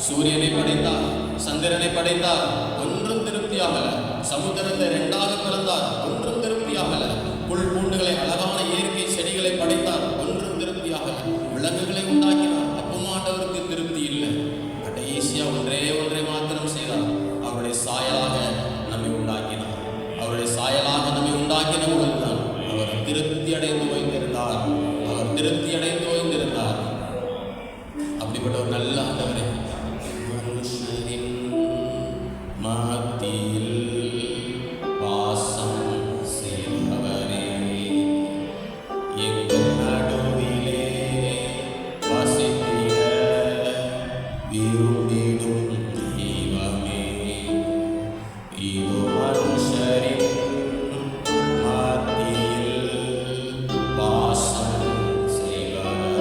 சூரியனை படைத்தார், சந்திரனை படைத்தார், ஒன்றும் திருப்தியாகல. சமுத்திரத்தை இரண்டாக பிளந்தார், ஒன்றும் திருப்தியாகல. புல் பூண்டுகளை, அழகான இயற்கை செடிகளை படைத்தார், ஒன்றும் திருப்தியாகல. விலங்குகளை உண்டாக்கினார், அப்பவும் ஆண்டவருக்கு திருப்தி இல்லை. கடைசியா ஒன்றை மாத்திரம் செய்தார். அவருடைய சாயலாக நம்மை உண்டாக்கினார். அவருடைய சாயலாக நம்மை உண்டாக்கின போதுதான் அவர் திருப்தி அடைந்து ஓய்ந்திருந்தார். அவர் திருப்தி அடைந்து ஓய்ந்திருந்தார். அப்படிப்பட்ட ஒரு நல்ல ஆண்டவரே, மனுஷரின் மத்தியில் வாசம் செய்பவரே, எங்கள் நடுவிலே வசித்திட விரும்பிடும் தெய்வமே, இதோ மனுஷரின் மத்தியில் வாசம் செய்பவரே.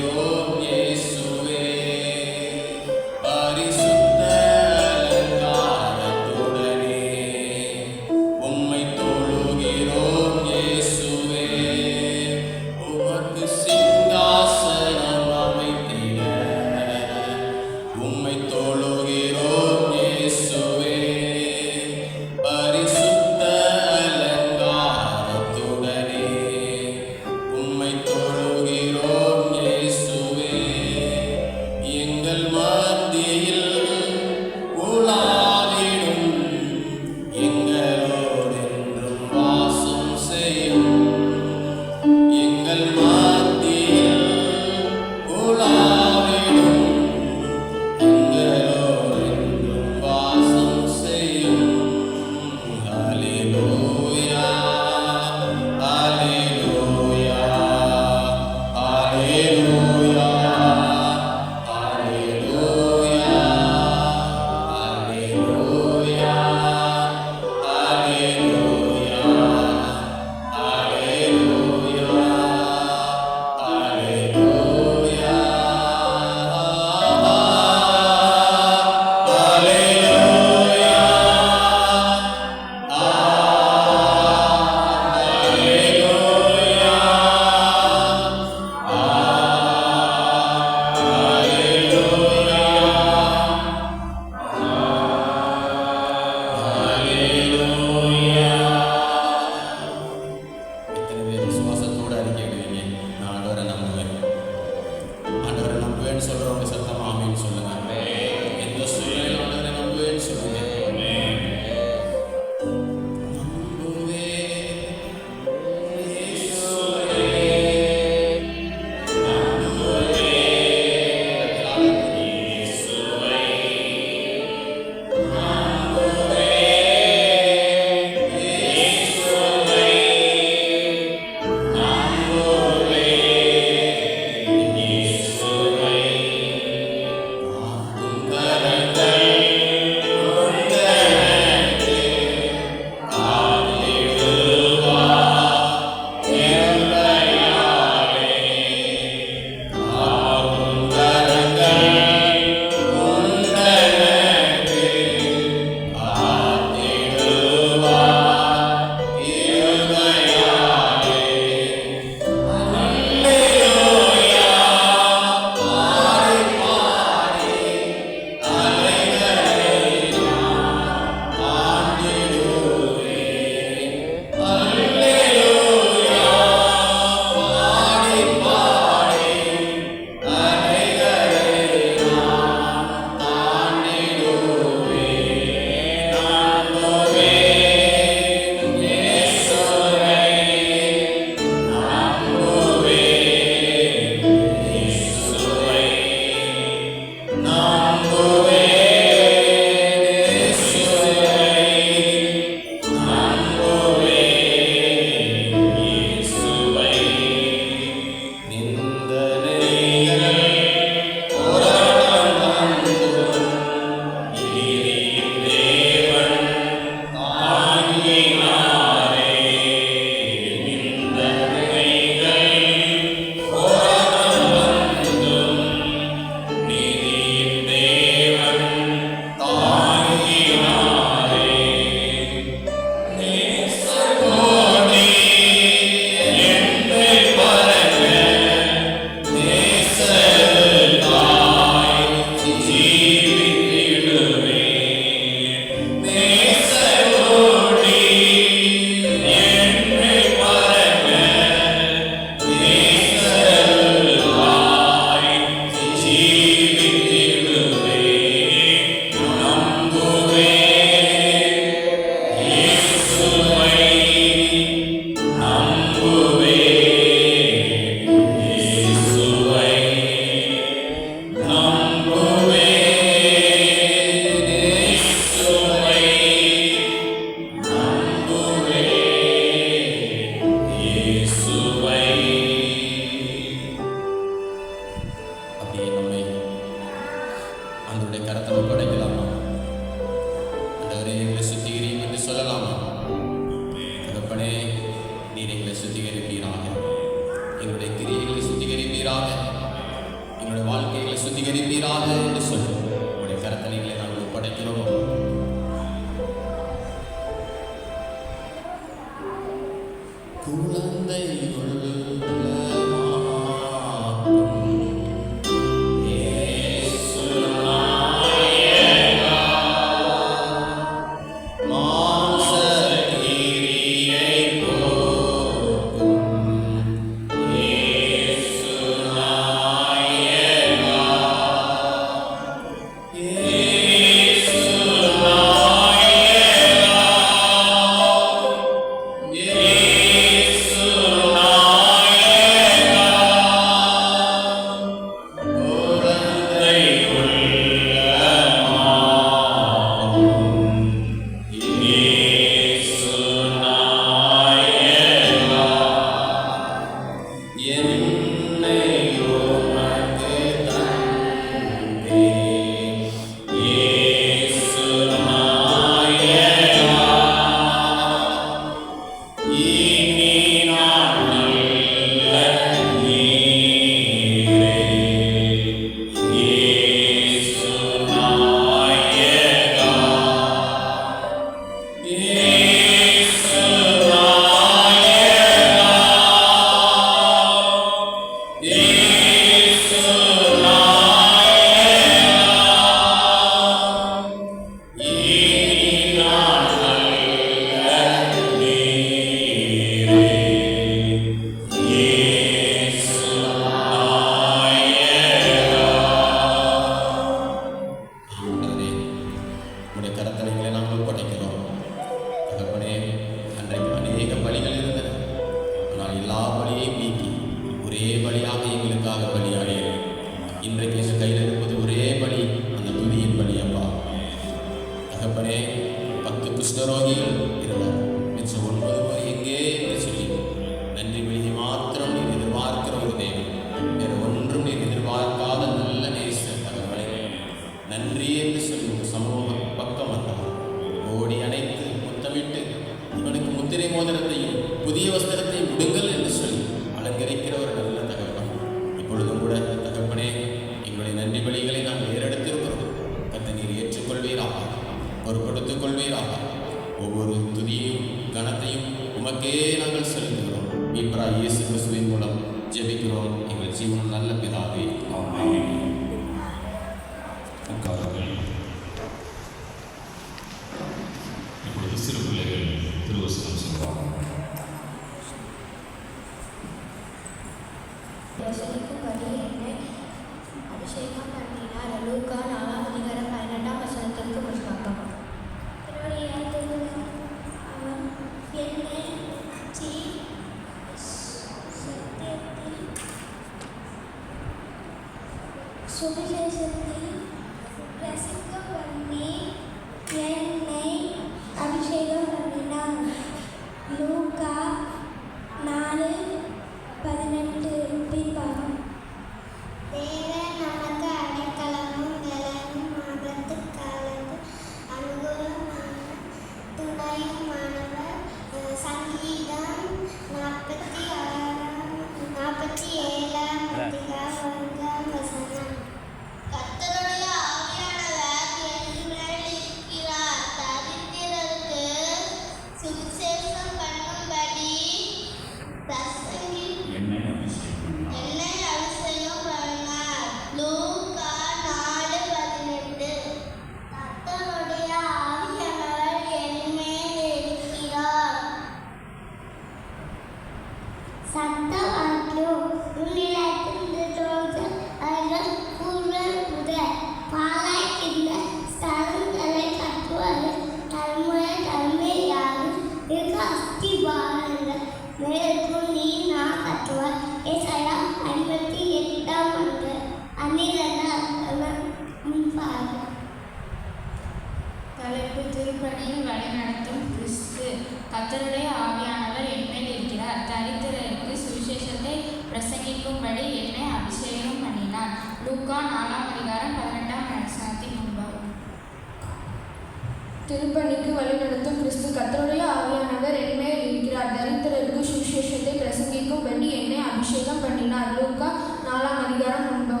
திருப்பணிக்கு வழிநடத்தும் கிறிஸ்து கர்த்தருடைய ஆவியானவர் என்மேல் இருக்கிறார். தரித்திரருக்கு சுவிசேஷத்தை பிரசங்கிக்கும்படி என்னை அபிஷேகம் பண்ணினார். லூக்கா 4:9.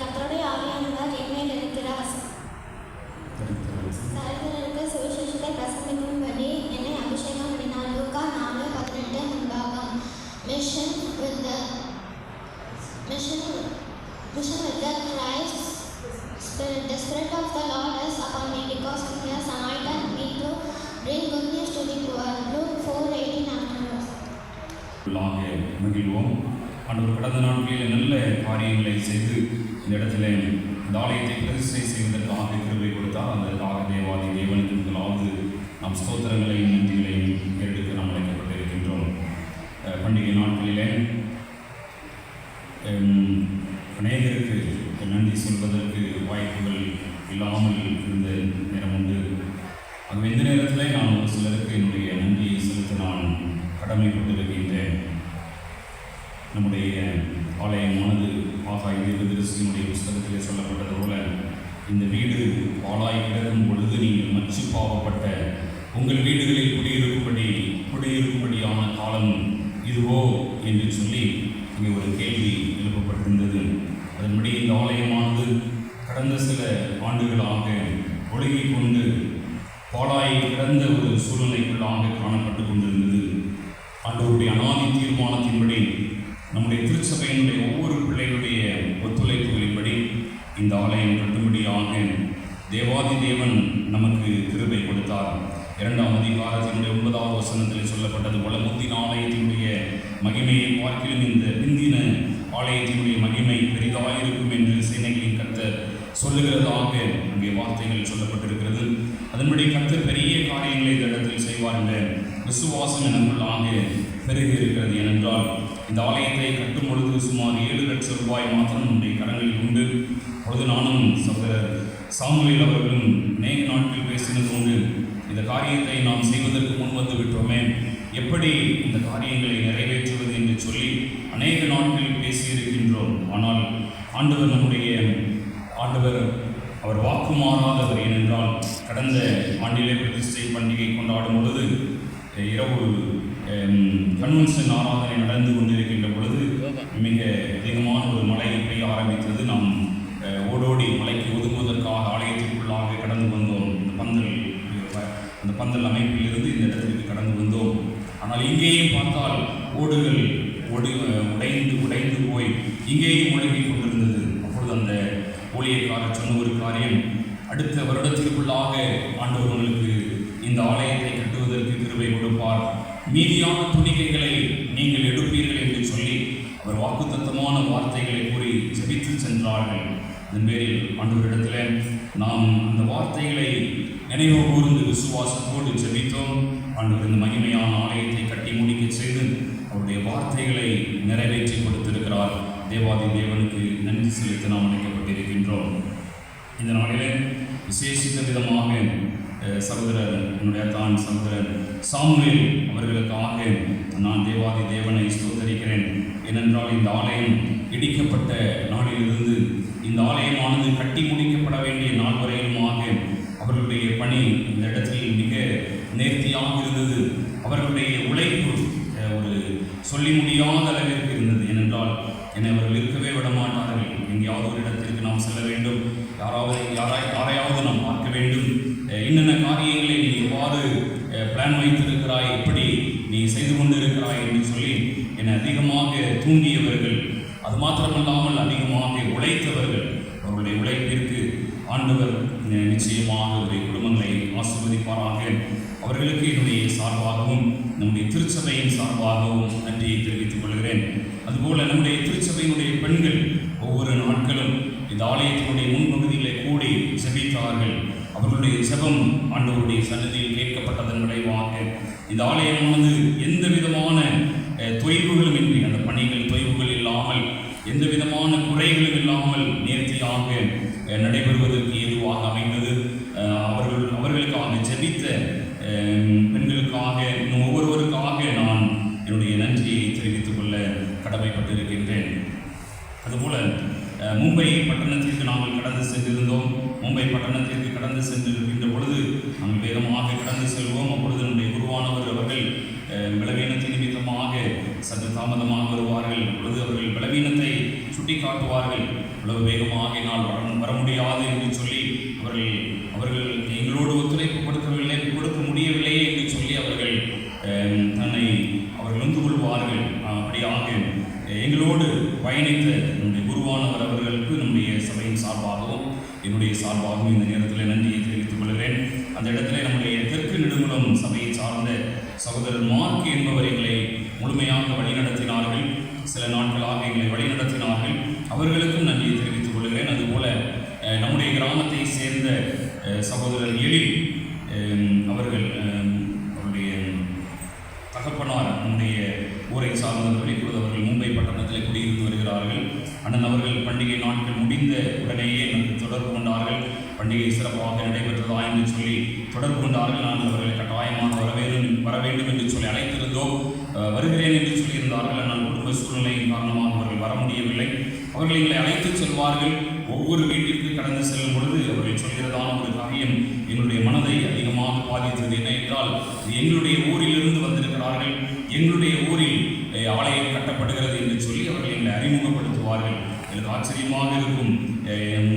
கர்த்தருடைய ஆவியானவர் என்மேல் இருக்கிறார். தரித்திரருக்கு சுவிசேஷத்தை பிரசங்கிக்கும்படி என்னை அபிஷேகம் பண்ணினார். லூக்கா உள்ளாக மகிழ்வோம். ஆண்டவர் கடந்த நாட்களில் நல்ல காரியங்களை செய்து இந்த இடத்துல இந்த ஆலயத்தை பிரதிஷ்டை செய்வதற்காக கிருபை கொடுத்தார். அதற்காக தேவாதி தேவனுக்கு முதலாவது நாம் ஸ்தோத்திரங்களையும் நன்றிகளையும் ஏறெடுக்க நாம் அழைக்கப்பட்டிருக்கின்றோம். பண்டிகை நாட்களிலே அநேகருக்கு நன்றி சொல்வதற்கு வாய்ப்புகள் இல்லாமல் இருந்த நேரம் உண்டு. அது எந்த நேரத்தில் நான் ஒரு சிலருக்கு என்னுடைய நன்றியை செலுத்த நான் கடமைப்பட்டிருக்கின்றேன். நம்முடைய ஆலயமானது ஆகாய தீர்க்கதரிசியினுடைய புஸ்தகத்தில் சொல்லப்பட்டது போல, இந்த வீடு பாழாய் கிடக்கும் பொழுது நீங்கள் மச்சு பாவப்பட்ட உங்கள் வீடுகளில் குடியிருக்கும்படியான காலம் இதுவோ என்று சொல்லி இங்கே ஒரு கேள்வி எழுப்பப்பட்டிருந்தது. அதன்படி இந்த ஆலயமானது கடந்த சில ஆண்டுகளாக ஒழுகி கொண்டு பாழாய் கிடந்த ஒரு சூழ்நிலைக்குள்ளாக காணப்பட்டு கொண்டிருந்தது. ஆண்டவருடைய அநாதி தீர்மானத்தின்படி நம்முடைய திருச்சபையினுடைய ஒவ்வொரு பிள்ளைகளுடைய ஒத்துழைப்புகளின்படி இந்த ஆலயம் கட்டும்படியாக தேவாதி தேவன் நமக்கு கிருபை கொடுத்தார். 2ஆம் அதிகாரத்தினுடைய 9வது வசனத்தில் சொல்லப்பட்டது போல, முந்தின ஆலயத்தினுடைய மகிமையை பார்க்கிலும் இந்த பிந்தின ஆலயத்தினுடைய மகிமை பெரிதாயிருக்கும் என்று சேனைகளின் கர்த்தர் சொல்லுகிறதாக அங்கே வார்த்தைகள் சொல்லப்பட்டிருக்கிறது. அதன்படி கர்த்தர் பெரிய காரியங்களை இந்த இடத்தில் செய்வார் என்ற விசுவாசம் எனக்குள்ளாக பெருகி இருக்கிறது. ஏனென்றால் இந்த ஆலயத்தை கட்டும் பொழுது சுமார் 7 லட்சம் ரூபாய் மாத்திரம் நம்முடைய கடன்களில் உண்டு. பொழுது நானும் சகோதரர் சாமுவேல் அவர்களும் அநேக நாட்கள் பேசினது உண்டு. இந்த காரியத்தை நாம் செய்வதற்கு முன் வந்து விட்டோமே, எப்படி இந்த காரியங்களை நிறைவேற்றுவது என்று சொல்லி அநேக நாட்கள் பேசியிருக்கின்றோம். ஆனால் ஆண்டவர் அவர் வாக்கு மாறாதவர். ஏனென்றால் கடந்த ஆண்டிலே பிரதிஷ்டை பண்டிகை கொண்டாடும் பொழுது இரவு கன்வென்ஷன் ஆராதனை நடந்து கொண்டிருக்கின்ற பொழுது மிக அதிகமான ஒரு மழை பெய்ய ஆரம்பித்தது. நாம் ஓடோடி மலைக்கு ஒதுங்குவதற்காக ஆலயத்திற்குள்ளாக கடந்து வந்தோம். அந்த பந்தல் அமைப்பில் இருந்து இந்த இடத்திற்கு கடந்து வந்தோம். ஆனால் இங்கேயும் பார்த்தால் ஓடுகள் உடைந்து போய் இங்கேயும் முழங்கி கொண்டிருந்தது. அப்பொழுது அந்த ஊழியக்காரர் சொன்ன ஒரு காரியம், அடுத்த வருடத்திற்குள்ளாக ஆண்டவர்களுக்கு இந்த ஆலயத்தை கட்டுவதற்கு கிருபை கொடுப்பார், மீதியான துணிக்கைகளை நீங்கள் எடுப்பீர்கள் என்று சொல்லி அவர் வாக்குத்தத்தமான வார்த்தைகளை கூறி ஜெபித்து சென்றார்கள். அதன் பேரில் ஆண்டவரிடத்தில் நாம் அந்த வார்த்தைகளை நினைவு கூர்ந்து விசுவாசத்தோடு ஜெபித்தோம். ஆண்டவர் இந்த மகிமையான ஆலயத்தை கட்டி முடிக்க செய்து அவருடைய வார்த்தைகளை நிறைவேற்றி கொடுத்திருக்கிறார். தேவாதி தேவனுக்கு நன்றி செலுத்த நாம் அழைக்கப்பட்டிருக்கின்றோம். இந்த நாளிலே விசேஷித்த விதமாக சகோதரர் சாமுவேல் அவர்களுக்காக நான் தேவாதி தேவனை ஸ்தோத்தரிக்கிறேன். ஏனென்றால் இந்த ஆலயம் இடிக்கப்பட்ட நாளிலிருந்து இந்த ஆலயமானது கட்டி முடிக்கப்பட வேண்டிய நாள் வரையிலுமாக அவர்களுடைய பணி இந்த இடத்தில் மிக நேர்த்தியாக இருந்தது. அவர்களுடைய உழைப்பு ஒரு சொல்லி முடியாத அளவிற்கு இருந்தது. ஏனென்றால் என்னை அவர்கள் இருக்கவே விட மாட்டார்கள். எங்கேயாவது ஒரு இடத்திற்கு நாம் செல்ல வேண்டும், யாரையாவது நாம் பார்க்க வேண்டும், என்னென்ன காரியங்களை நீ எவ்வாறு பிளான் வைத்திருக்கிறாய், எப்படி நீ செய்து கொண்டு இருக்கிறாய் என்று சொல்லி என்னை அதிகமாக தூண்டியவர்கள். அது மாத்திரமல்லாமல் அதிகமாக உழைத்தவர்கள். அவர்களுடைய உழைப்பிற்கு ஆண்டவர் நிச்சயமாக அவருடைய குடும்பங்களை ஆசீர்வதிப்பாராக. அவர்களுக்கு என்னுடைய சார்பாகவும் நம்முடைய திருச்சபையின் சார்பாகவும் நன்றியை தெரிவித்துக் கொள்கிறேன். அதுபோல நம்முடைய திருச்சபையினுடைய பெண்கள் ஒவ்வொரு நாட்களும் இந்த ஆலயத்தினுடைய முன்பகுதிகளை கூடி ஜெபித்தார்கள். அவர்களுடைய ஜெபம் ஆண்டவருடைய சன்னதியில் கேட்கப்பட்டதன் விளைவாக இந்த ஆலயமானது எந்த விதமான தொய்வுகளும் இன்றி, அந்த பணிகள் தொய்வுகள் இல்லாமல், எந்த விதமான குறைகளும் இல்லாமல் நேர்த்தியாக நடைபெறுவதற்கு ஏதுவாக அமைந்தது. அவர்களுக்காக ஜெபித்த பெண்களுக்காக இன்னும் ஒவ்வொருவருக்காக நான் என்னுடைய நன்றியை தெரிவித்துக் கொள்ள கடமைப்பட்டிருக்கின்றேன். அதுபோல மும்பை பட்டணத்திற்கு நாங்கள் கடந்து சென்றிருந்தோம். மும்பை பட்டணத்திற்கு கடந்து சென்றிருக்கின்ற பொழுது நாங்கள் வேகமாக கடந்து செல்வோம். அப்பொழுது நம்முடைய குருவானவர் அவர்கள் பலவீனத்தின் நிமித்தமாக சற்று தாமதமாக வருவார்கள். அப்பொழுது அவர்கள் பலவீனத்தை சுட்டி காட்டுவார்கள். இவ்வளவு வேகமாக என்னால் வர முடியாது என்று சொல்லி அவர்கள் எங்களோடு ஒத்துழைப்பு கொடுக்க முடியவில்லையே என்று சொல்லி அவர்கள் நொந்து கொள்வார்கள். அப்படியாக எங்களோடு பயணித்த நம்முடைய குருவானவர் அவர்களுக்கு நம்முடைய சபையின் சார்பாகவும் என்னுடைய சார்பாகவும் இந்த நேரத்தில் நன்றியை தெரிவித்துக் கொள்கிறேன். அந்த இடத்துல நம்முடைய தெற்கு நெடுங்குளம் சபையை சார்ந்த சகோதரர் மார்க் என்பவர் எங்களை முழுமையாக வழிநடத்தினார்கள். சில நாட்களாக எங்களை வழிநடத்தினார்கள். அவர்களுக்கும் நன்றியை தெரிவித்துக் கொள்கிறேன். அதுபோல நம்முடைய கிராமத்தை சேர்ந்த சகோதரர் எழில் அவர்கள், அவருடைய தகப்பனார் நம்முடைய ஊரை சார்ந்தவர்கள். இப்பொழுது அவர்கள் மும்பை பட்டணத்தில் குடியிருந்து வருகிறார்கள். அண்ணன் அவர்கள் பண்டிகை நாட்கள் முடிந்த உடனேயே எனக்கு தொடர்பு கொண்டார்கள். பண்டிகை சிறப்பாக நடைபெற்றதா என்று சொல்லி தொடர்பு கொண்டார்கள். நான் அவர்களை கட்டாயமாக வர வேண்டும் என்று சொல்லி அழைத்திருந்தோம். வருகிறேன் என்று சொல்லியிருந்தார்கள். ஆனால் குடும்ப சூழ்நிலையின் காரணமாக அவர்கள் வர முடியவில்லை. அவர்கள் எங்களை அழைத்து செல்வார்கள். ஒவ்வொரு வீட்டிற்கு கடந்து செல்லும் பொழுது அவர்கள் சொல்கிறதான ஒரு காரியம் எங்களுடைய மனதை அதிகமாக பாதித்தது. என்ன என்றால், எங்களுடைய ஊரிலிருந்து வந்திருக்கிறார்கள், எங்களுடைய ஊரில் ஆலயம் கட்டப்படுகிறது என்று சொல்லி அவர்கள் எங்களை அறிமுகப்படுத்துவார்கள். எனக்கு ஆச்சரியமாக இருக்கும்.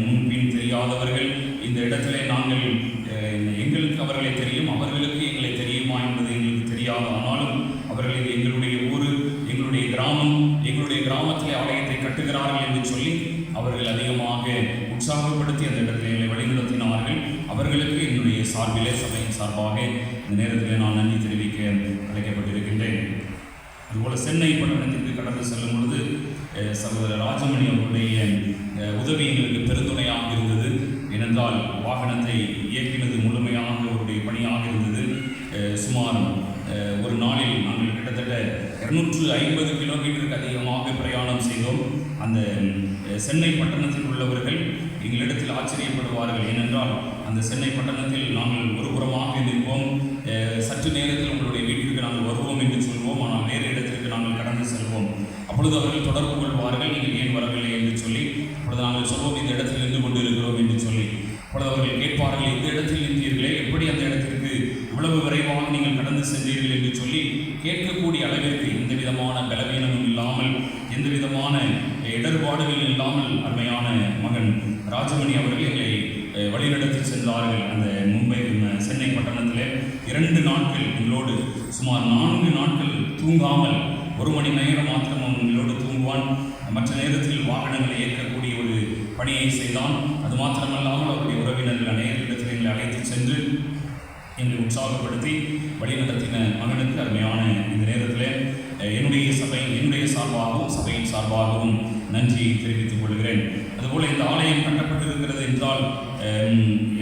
முன்பின் தெரியாதவர்கள் இந்த இடத்திலே நாங்கள், எங்களுக்கு அவர்களை தெரியும், அவர்களுக்கு எங்களை தெரியுமா என்பது எங்களுக்கு தெரியாது. ஆனாலும் அவர்கள் எங்களுடைய ஊர், எங்களுடைய கிராமம், எங்களுடைய கிராமத்திலே ஆலயத்தை கட்டுகிறார்கள் என்று சொல்லி அவர்கள் அதிகமாக உற்சாகப்படுத்தி அந்த இடத்திலே எங்களை வழிநடத்தினார்கள். அவர்களுக்கு என்னுடைய சார்பிலே, சபையின் சார்பாக இந்த நேரத்தில் நான் நன்றி தெரிவிக்க அழைக்கப்பட்டிருக்கின்றேன். அதுபோல் சென்னை பட்டணத்திற்கு கடந்து செல்லும் பொழுது சகோதரர் ராஜமணி அவருடைய உதவி எங்களுக்கு பெருந்துணையாக இருந்தது. ஏனென்றால் வாகனத்தை இயக்கினது முழுமையாக அவருடைய பணியாக இருந்தது. சுமார் ஒரு நாளில் நாங்கள் கிட்டத்தட்ட 250 கிலோமீட்டருக்கு அதிகமாக பிரயாணம் செய்தோம். அந்த சென்னை பட்டணத்தில் உள்ளவர்கள் எங்களிடத்தில் ஆச்சரியப்படுவார்கள். ஏனென்றால் அந்த சென்னை பட்டணத்தில் நாங்கள் ஒரு புறமாக நிற்போம். சற்று நேரத்தில் உங்களுடைய வீட்டிற்கு நாங்கள் வருவோம் என்று சொல்வோம். ஆனால் வேறு இடத்திற்கு நாங்கள் கடந்து செல்வோம். அப்பொழுது அவர்கள் தொடர்பு கொள்வார்கள், நீங்கள் ஏன் வரவில்லை என்று சொல்லி. அப்பொழுது நாங்கள் சொல்வோம், இந்த இடத்தில் நின்று கொண்டு இருக்கிறோம் என்று சொல்லி. அப்பொழுது அவர்கள் கேட்பார்கள், இந்த இடத்தில் நின்றீர்களே, எப்படி அந்த இடத்திற்கு இவ்வளவு விரைவாக நீங்கள் கடந்து சென்றீர்கள் என்று சொல்லி கேட்கக்கூடிய அளவிற்கு எந்த விதமான பலவீனமும் இல்லாமல், எந்த விதமான இடர்பாடுகள் இல்லாமல் அருமையான மகன் ராஜமணி அவர்கள் எங்களை வழிநடத்தி சென்றார்கள். அந்த மும்பை சென்னை பட்டணத்தில் 2 நாட்கள் எங்களோடு, சுமார் 4 நாட்கள் தூங்காமல், 1 மணி நேரம் மாத்திரம் அவங்களோடு தூங்குவான். மற்ற நேரத்தில் வாகனங்களை இயக்கக்கூடிய ஒரு பணியை செய்தான். அது மாத்திரமல்லாமல் அவருடைய உறவினர்கள் அநேகரிடத்தில் எங்களை அழைத்து சென்று எங்களை உற்சாகப்படுத்தி வழிநடத்தின மகனுக்கு அருமையான இந்த நேரத்தில் என்னுடைய சார்பாகவும் சபையின் சார்பாகவும் நன்றி தெரிவித்துக் கொள்கிறேன். அதுபோல் இந்த ஆலயம் கட்டப்பட்டிருக்கிறது என்றால்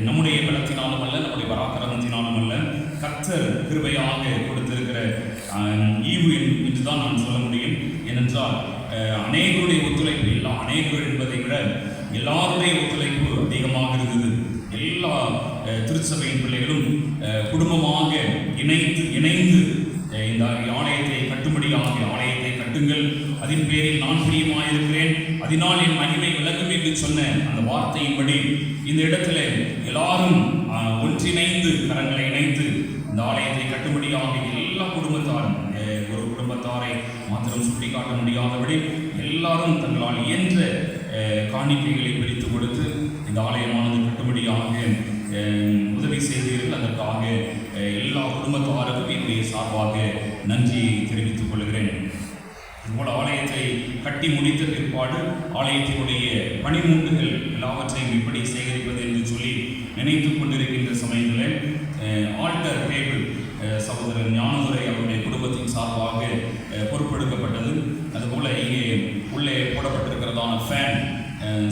நம்முடைய பலத்தினாலும் அல்ல, நம்முடைய பராக்கிரமத்தினாலும் அல்ல, கர்த்தர் கிருபையாக கொடுத்திருக்கிற ஈவு என்றுதான் நான் சொல்ல முடியும். ஏனென்றால் அநேகருடைய ஒத்துழைப்பு, அநேகர் என்பதை விட எல்லாருடைய ஒத்துழைப்பு அதிகமாக இருந்தது. எல்லா திருச்சபையின் பிள்ளைகளும் குடும்பமாக இணைந்து இந்த ஆலயத்தை கட்டும்படியாக, ஆலயத்தை கட்டுங்கள், அதன் பேரில் நான் பிரியமாயிருக்கிறேன், அதனால் என் மகிமை விளங்கும் என்று சொன்ன அந்த வார்த்தையின்படி இந்த இடத்துல எல்லாரும் ஒன்றிணைந்து கரங்களை இணைத்து இந்த ஆலயத்தை கட்டும்படியாக எல்லா குடும்பத்தாரும், ஒரு குடும்பத்தாரை மாத்திரம் சுட்டி காட்ட முடியாதபடி எல்லாரும் தங்களால் இயன்ற காணிக்கைகளை பிரித்து கொடுத்து இந்த ஆலயமானது கட்டும்படியாக உதவி செய்தீர்கள். அதற்காக எல்லா குடும்பத்தாருக்கும் என்னுடைய சார்பாக நன்றி தெரிவித்துக் கொள்கிறேன். இதுபோல் ஆலயத்தை கட்டி முடித்த பிற்பாடு ஆலயத்தினுடைய பணிமூண்டுகள் எல்லாவற்றையும் எப்படி சேகரிப்பது என்று சொல்லி நினைத்து கொண்டிருக்கின்ற சமயத்தில் ஆல்டர் டேபிள் சகோதரர் ஞானதுரை அவருடைய குடும்பத்தின் சார்பாக பொறுப்பெடுக்கப்பட்டது. அதுபோல் இங்கே உள்ளே போடப்பட்டிருக்கிறதான ஃபேன்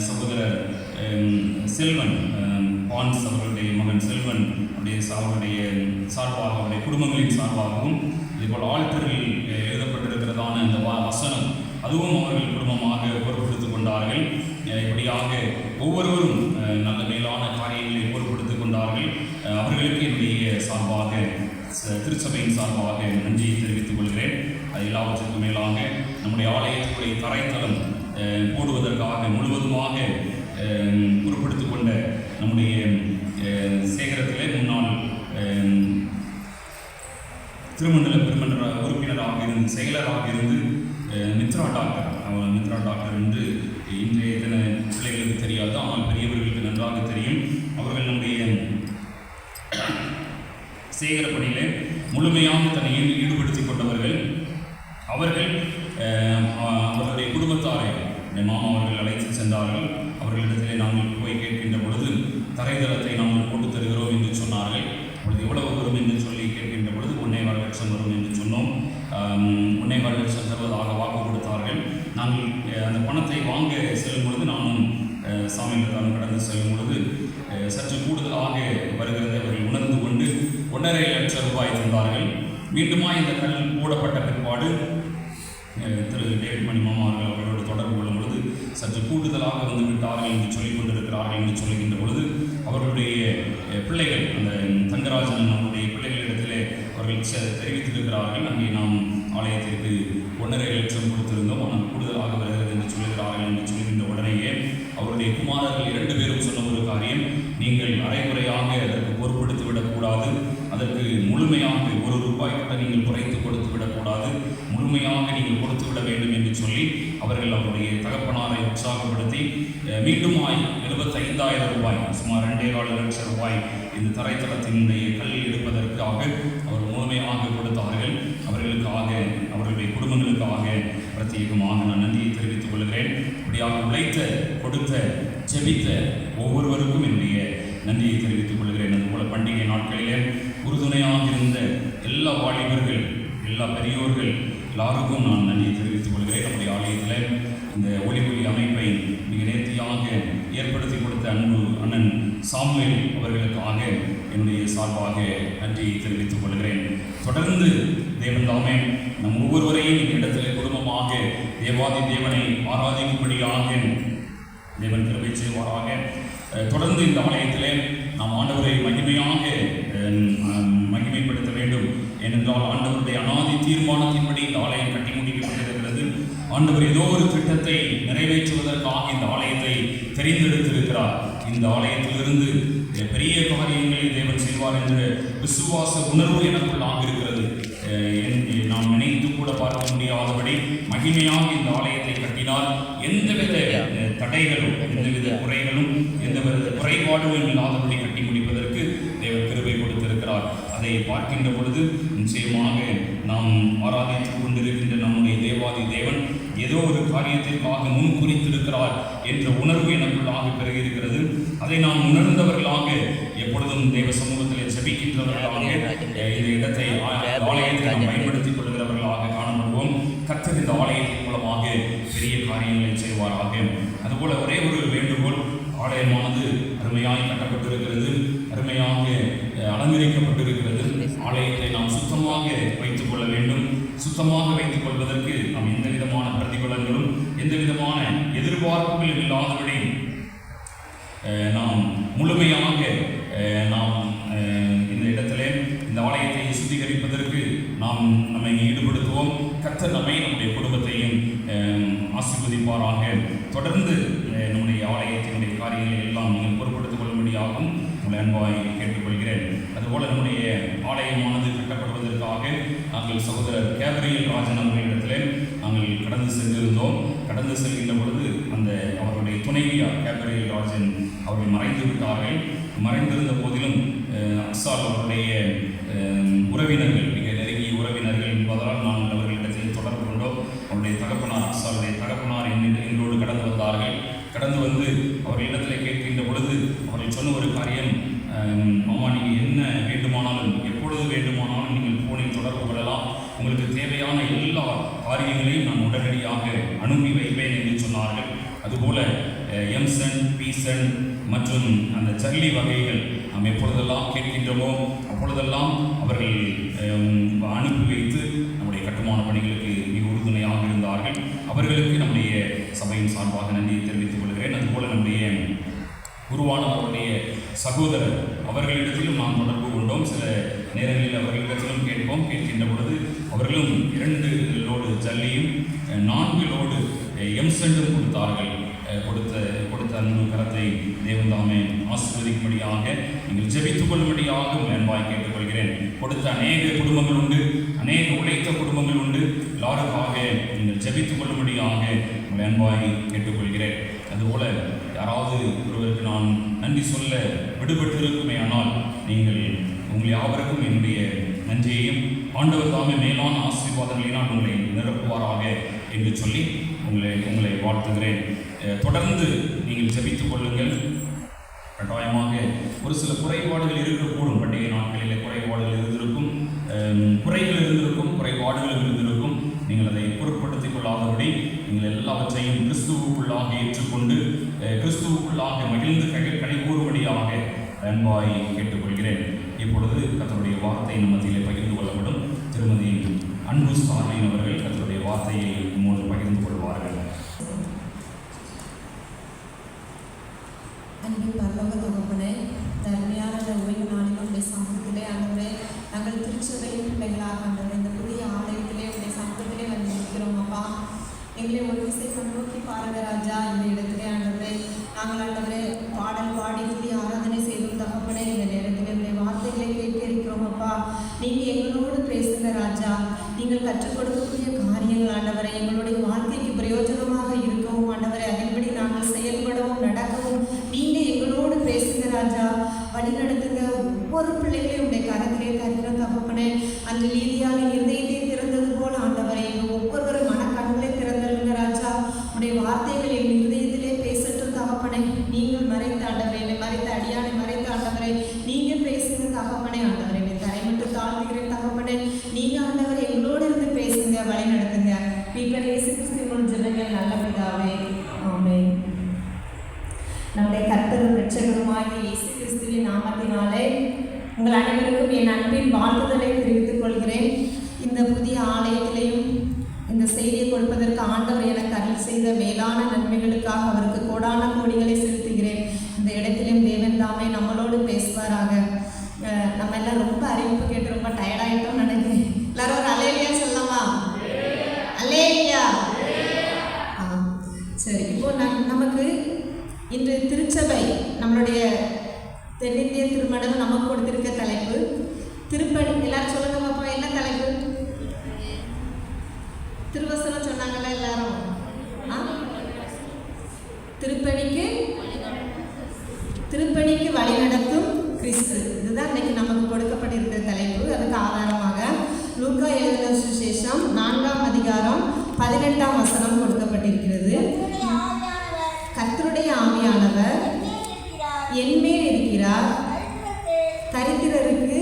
சகோதரர் செல்வன் பான்ஸ் அவர்களுடைய மகன் செல்வன் அவருடைய சார்பாக, அவருடைய குடும்பங்களின் சார்பாகவும், இதுபோல் ஆல்டரில் எழுதப்பட்டிருக்கிறதான இந்த வசனம் அதுவும் அவர்கள் குடும்பமாக பொறுப்பெடுத்துக் கொண்டார்கள். இப்படியாக ஒவ்வொருவரும் நல்ல மேலான காரியங்களை பொறுப்பெடுத்துக் கொண்டார்கள். அவர்களுக்கு என்னுடைய சார்பாக, திருச்சபையின் சார்பாக நன்றியை தெரிவித்துக் கொள்கிறேன். அது எல்லாவற்றுக்கும் மேலாக நம்முடைய ஆலயத்தினுடைய தரைத்தளம் போடுவதற்காக முழுவதுமாக பொறுப்பெடுத்துக் கொண்ட நம்முடைய சேகரத்திலே முன்னாள் திருமண்டல பெருமன்ற உறுப்பினராக இருந்து, செயலராக இருந்து மித்ரா டாக்டர் என்று இன்றைய தின பிள்ளைகளுக்கு தெரியாது, ஆனால் பெரியவர்களுக்கு நன்றாக தெரியும். அவர்கள் நம்முடைய சேகர பணியிலே முழுமையாக தன்னை ஈடுபடுத்திக் கொண்டவர்கள். அவர்கள் அவருடைய குடும்பத்தாரை மாமா அவர்கள் அழைத்து சென்றார்கள். அவர்களிடத்திலே நாங்கள் போய் கேட்கின்ற பொழுது தரைதளத்தை நாங்கள் போட்டு தருகிறோம் என்று சொன்னார்கள். பொழுது எவ்வளவு வரும் என்று சொல்லி கேட்கின்ற பொழுது 1.25 லட்சம் வரும் என்று சொன்னோம். 1.25 லட்சம் தருவதாக வாக்கு கொடுத்தார்கள். நாங்கள் அந்த பணத்தை வாங்க செல்லும் பொழுது நானும் சாமியார் கடந்து செல்லும் பொழுது சற்று கூடுதலாக வருகிறதை அவர்கள் உணர்ந்து கொண்டு 1.5 லட்சம் ரூபாய் தந்தார்கள். மீண்டுமா இந்த கல் போடப்பட்ட பிற்பாடு திரு டேவிட் மணி மாமா அவர்களோடு தொடர்பு கொள்ளும் பொழுது சற்று கூடுதலாக வந்து விட்டார்கள் என்று சொல்லிக் கொண்டிருக்கிறார்கள் என்று சொல்லுகின்ற பொழுது அவர்களுடைய பிள்ளைகள், அந்த தங்கராஜன் அவருடைய பிள்ளைகளிடத்திலே அவர்கள் தெரிவித்திருக்கிறார்கள், அங்கே நாம் ஆலயத்திற்கு 1.5 லட்சம் கொடுத்திருந்தோம், ஆனால் கூடுதலாக வருகிறது என்று சொல்லுகிறார்கள் என்று சொல்லுகின்ற உடனேயே அவருடைய குமாரர்கள் 2 பேரும் சொன்ன ஒரு காரியம், நீங்கள் அரைகுறையாக அதற்கு பொறுப்படுத்தி விடக்கூடாது, அதற்கு முழுமையாக 1 ரூபாய் கூட நீங்கள் குறைத்து கொடுத்து விடக்கூடாது, முழுமையாக நீங்கள் கொடுத்து விட வேண்டும் என்று சொல்லி அவர்கள் அவருடைய தகப்பனாரை உற்சாகப்படுத்தி மீண்டுமாய் 75,000 ரூபாய், சுமார் 2.25 லட்சம் ரூபாய் இந்த தரைத்தளத்தினுடைய கல் எடுப்பதற்காக அவர் முழுமையாக கொடுத்தார்கள். அவர்களுக்காக, அவர்களுடைய குடும்பங்களுக்காக பிரத்யேகமாக நான் நன்றியை தெரிவித்துக் கொள்கிறேன். இப்படியாக உழைத்த, கொடுத்த, ஜெபித்த ஒவ்வொருவருக்கும் என்னுடைய நன்றியை தெரிவித்துக் கொள்கிறேன். அதுபோல பண்டிகை நாட்களிலே உறுதுணையாக இருந்த எல்லா வாலிபர்கள், எல்லா பெரியோர்கள் எல்லாருக்கும் நான் நன்றியை தெரிவித்துக் கொள்கிறேன். நம்முடைய ஆலயத்தில் இந்த ஒளிபொலி அமைப்பை மிக நேர்த்தியாக ஏற்படுத்தி கொடுத்த அன்பு அண்ணன் சாமுவேல் அவர்களுக்காக என்னுடைய சார்பாக நன்றியை தெரிவித்துக் கொள்கிறேன். தொடர்ந்து தேவன் தாமே நம் ஒவ்வொருவரையும் இந்த இடத்துல குடும்பமாக தேவாதி தேவனை ஆராதிக்கும்படியாக தேவன் கிருபை செய்வாராக. தொடர்ந்து இந்த ஆலயத்திலே நாம் ஆண்டவரை மகிமைப்படுத்த வேண்டும். ஏனென்றால் ஆண்டவருடைய அநாதி தீர்மானத்தின்படி இந்த ஆலயம் கட்டி முடிக்கப்பட்டிருக்கிறது. ஆண்டவர் ஏதோ ஒரு திட்டத்தை நிறைவேற்றுவதற்காக இந்த ஆலயத்தை தெரிந்தெடுத்திருக்கிறார். இந்த ஆலயத்திலிருந்து பெரிய காரியங்களை தேவன் செய்வார் என்ற விசுவாச உணர்வு எனக்குள்ளாக இருக்கிறது. நாம் நினைத்து கூட பார்க்க முடியாதபடி மகிமையாக இந்த ஆலயத்தை கட்டினால் எந்தவித தடைகளும், எந்தவித குறைகளும், எந்தவித குறைபாடுகளும் இல்லாதபடி கட்டி முடிப்பதற்கு தேவன் கிருபை கொடுத்திருக்கிறார். அதை பார்க்கின்ற பொழுது நிச்சயமாக நாம் ஆராதித்துக் கொண்டிருக்கின்ற நம்முடைய தேவாதி தேவன் ஏதோ ஒரு காரியத்திற்காக முன் குறித்திருக்கிறார் என்ற உணர்வு எனக்குள்ளாக பெருகியிருக்கிறது. அதை நாம் உணர்ந்தவர்களாக எப்பொழுதும் தேவ சமூகத்தில் செபிக்கின்றவர்களாக இந்த இடத்தை, ஆலயத்தை நாம் பயன்படுத்திக் கொள்கிறவர்களாக காணப்படுவோம். கர்த்தர் இந்த ஆலயத்தின் மூலமாக பெரிய காரியங்களை செய்வாராக. அதுபோல ஒரே ஒரு வேண்டுகோள், ஆலயமானது அருமையாய் கட்டப்பட்டிருக்கிறது, அருமையாக அலங்கரிக்கப்பட்டிருக்கிறது. ஆலயத்தை நாம் சுத்தமாக வைத்துக் கொள்ள வேண்டும். சுத்தமாக வைத்துக் கொள்வதற்கு நாம் எந்த விதமான பிரதிபலன்களும், எந்த விதமான எதிர்பார்ப்புகளும் இல்லாதபடி நாம் முழுமையாக நாம் இந்த இடத்திலே இந்த ஆலயத்தை சுத்திகரிப்பதற்கு நாம் நம்மை ஈடுபடுத்துவோம். கர்த்தர் நம்முடைய குடும்பத்தையும் ஆசீர்வதிப்பாராக. தொடர்ந்து நம்முடைய ஆலயத்தினுடைய காரியங்களை எல்லாம் நீங்கள் பொறுப்படுத்திக் கொள்ளும்படியாகவும் உங்களை அன்பாய் கேட்டுக்கொள்கிறேன். அதுபோல நம்முடைய ஆலயமானது கட்டப்படுவதற்காக நாங்கள் சகோதரர் கேப்ரியல் ராஜன் அவர்களிடத்திலே நாங்கள் கடந்து சென்றிருந்தோம். கடந்து செல்கின்ற பொழுது அந்த அவருடைய துணைவியார் கேப்ரியல் ராஜன் அவர்கள் மறைந்து விட்டார்கள். மறைந்திருந்த போதிலும் அக்சால் அவருடைய உறவினர்கள், மிக நெருங்கிய உறவினர்கள் என்பதால் நாங்கள் அவர்களிடத்தில் தொடர்பு கொண்டோம். அவருடைய தகப்பனார், அக்சாலுடைய தகப்பனார் எங்களோடு கடந்து வந்தார்கள். கடந்து வந்து அவர்களிடத்தில் கேட்கின்ற பொழுது அவர்கள் சொன்ன ஒரு காரியம், மாமா நீங்கள் என்ன வேண்டுமானாலும், எப்பொழுது வேண்டுமானாலும் நீங்கள் ஃபோனில் தொடர்பு கொள்ளலாம், உங்களுக்கு தேவையான எல்லா காரியங்களையும் நான் உடனடியாக அனுப்பி வைப்பேன் என்று சொன்னார்கள். அதுபோல எம்சன், பீசன் மற்றும் அந்த சர்லி வகைகள் நாம் எப்பொழுதெல்லாம் கேட்கின்றோமோ அப்பொழுதெல்லாம் அவர்கள் அனுப்பி வைத்து நம்முடைய கட்டுமான பணிகளுக்கு மிக உறுதுணையாக இருந்தார்கள். அவர்களுக்கு நம்முடைய சபையின் சார்பாக நன்றியை தெரிவித்துக் கொள்கிறேன். அதுபோல நம்முடைய குருவானவருடைய சகோதரர் அவர்களிடத்திலும் நாம் தொடர்பு கொண்டோம். சில நேரங்களில் அவர்களிடத்திலும் கேட்கின்ற பொழுது அவர்களும் 2 லோடு ஜல்லியும் 4 லோடு எம்செண்டும் கொடுத்தார்கள். கொடுத்த அன்பு கரத்தை தேவன்தாமே ஆசீர்வதிக்கும்படியாக நீங்கள் ஜெபித்துக் கொள்ளும்படியாக அன்பாய் கேட்டுக்கொள்கிறேன். கொடுத்த அநேக குடும்பங்கள் உண்டு, அநேக உழைத்த குடும்பங்கள் உண்டு. எல்லாருக்காக நீங்கள் ஜெபித்துக் கொள்ளும்படியாக உங்களை அன்பாய் கேட்டுக்கொள்கிறேன். அதுபோல யாராவது ஒருவருக்கு நான் நன்றி சொல்ல விடுபட்டிருக்குமே ஆனால் நீங்கள் உங்கள் யாவருக்கும் என்னுடைய நன்றியையும் ஆண்டவர் தாமே மேலான ஆசீர்வாதங்களினால் உங்களை நிரப்புவாராக என்று சொல்லி உங்களை வாழ்த்துகிறேன். தொடர்ந்து நீங்கள் ஜெபித்துக் கொள்ளுங்கள். கட்டாயமாக ஒரு சில குறைபாடுகள் இருக்கக்கூடும். பண்டிகை நாட்களிலே குறைபாடுகள் இருந்திருக்கும், குறைகள் இருந்திருக்கும், குறைபாடுகள் இருந்திருக்கும். நீங்கள் அதை பொருட்படுத்திக் கொள்ளாதபடி நீங்கள் எல்லாவற்றையும் கிறிஸ்துவுக்குள்ளாக ஏற்றுக்கொண்டு கிறிஸ்துவுக்குள்ளாக மகிழ்ந்து கடைகூறும்படியாக அன்பாய் கேட்டுக்கொள்கிறேன். இப்பொழுது கர்த்தருடைய வார்த்தை நம்ம மத்தியிலே பகிர்ந்து கொள்ளப்படும். திருமதி அன்பு ஸ்டாலின் அவர்கள் கர்த்தருடைய வார்த்தையை நம்மோடு பகிர்ந்து கொள்வார்கள். அன்பின் பரலோக தகப்பனே, தர்மையான ஓய்வு நாளில் உடைய சமூகத்திலே ஆண்டவரே, நாங்கள் திருச்சபையின் பிள்ளைகளாக ஆண்டவரே இந்த புதிய ஆலயத்திலே உடைய சமூகத்திலே வந்து நிற்கிறோம் அப்பா. எங்களை ஒரு விசேஷம் நோக்கி பாருங்க ராஜா. இந்த இடத்திலே ஆண்டவரே நாங்கள் ஆண்டவரே பாடல் பாடி துதி ஆராதனை செய்தும் தகப்பனே இந்த நேரத்தில் உடைய வார்த்தைகளை கேட்க இருக்கிறோம் அப்பா. நீங்கள் எங்களோடு பேசுங்க ராஜா. நீங்கள் கற்றுக் கொடுக்கக்கூடிய காரியங்கள் ஆண்டவரை எங்களுடைய வாழ்க்கைக்கு பிரயோஜனமாக இருக்கவும் ஆண்டவரை அதன்படி நாங்கள் செயல்படவும் நடக்கவும் நீங்கள் எங்களோடு பேசுங்க ராஜா. வழி நடத்துங்க. ஒவ்வொரு பிள்ளைகளையும் உடைய கரத்திலே தருகிறோம் தகப்பனே. அந்த லீதியாவின் இருதயத்தை திறந்தது போல ஆண்டவரை ஒவ்வொருவரும் மனக்கண்களை திறந்துருங்க ராஜா. உடைய வார்த்தைகள் எங்கள் இருதயத்திலே பேசட்டும் தகப்பனே. நீங்கள் மறைத்த ஆண்டவரை, என்னை மறைத்த அடியானை மறைத்த ஆண்டவரை நீங்கள் பேசுங்க தகப்பனே. ஆண்டவரை என்னை தரைமட்டு தாழ்த்துகிறேன் தகப்பனே. நீங்கள் ஆண்டவர் எங்களோடு இருந்து பேசுங்க, வழி நடத்துங்க. மீட்பர் இயேசு கிறிஸ்துவின் ஜெபங்கள் நல்ல பிதாவே, ஆமென். நம்முடைய கர்த்தரும் இரட்சகருமாகிய இயேசு கிறிஸ்துவின் நாமத்தினாலே உங்கள் அனைவருக்கும் என் அன்பின் வாழ்த்துதலை தெரிவித்துக் கொள்கிறேன். இந்த புதிய ஆலயத்திலையும் இந்த செய்தியை கொடுப்பதற்கு ஆண்டவர் எனக்கு அருள் செய்த மேலான நன்மைகளுக்காக அவருக்கு கோடான கோடிகளை செலுத்துகிறேன். இந்த இடத்திலும் தேவன் தாமே நம்மளோடு பேசுவாராக. நம்ம எல்லாம் ரொம்ப அறிவிப்பு கேட்டு ரொம்ப டயர்டாயிட்டோம்னு நினைக்கிறேன். எல்லாரும் ஒரு அல்லேலூயா சொல்லலாமா? அல்லேலூயா. சரி, இப்போ நமக்கு இன்று திருச்சபை நம்மளுடைய தென்னிந்திய திருமணம் நமக்கு கொடுத்திருக்க தலைப்பு திருப்பணி. எல்லாரும் சொல்லுங்க பாப்பா, என்ன தலைப்பு? திருவசனம் சொன்னாங்கல்ல எல்லாரும். திருப்பணிக்கு வழி நடத்தும் கிறிஸ்து. இதுதான் இன்னைக்கு நமக்கு கொடுக்கப்பட்டிருக்கிற தலைப்பு. அதுக்கு ஆதாரமாக லூக்கா எழுதின சுவிசேஷம் 4ஆம் அதிகாரம் 18ஆம் வசனம் கொடுக்கப்பட்டிருக்கிறது. கர்த்தருடைய ஆவியானவர் என்மேல் இருக்கிறார், தரித்திரருக்கு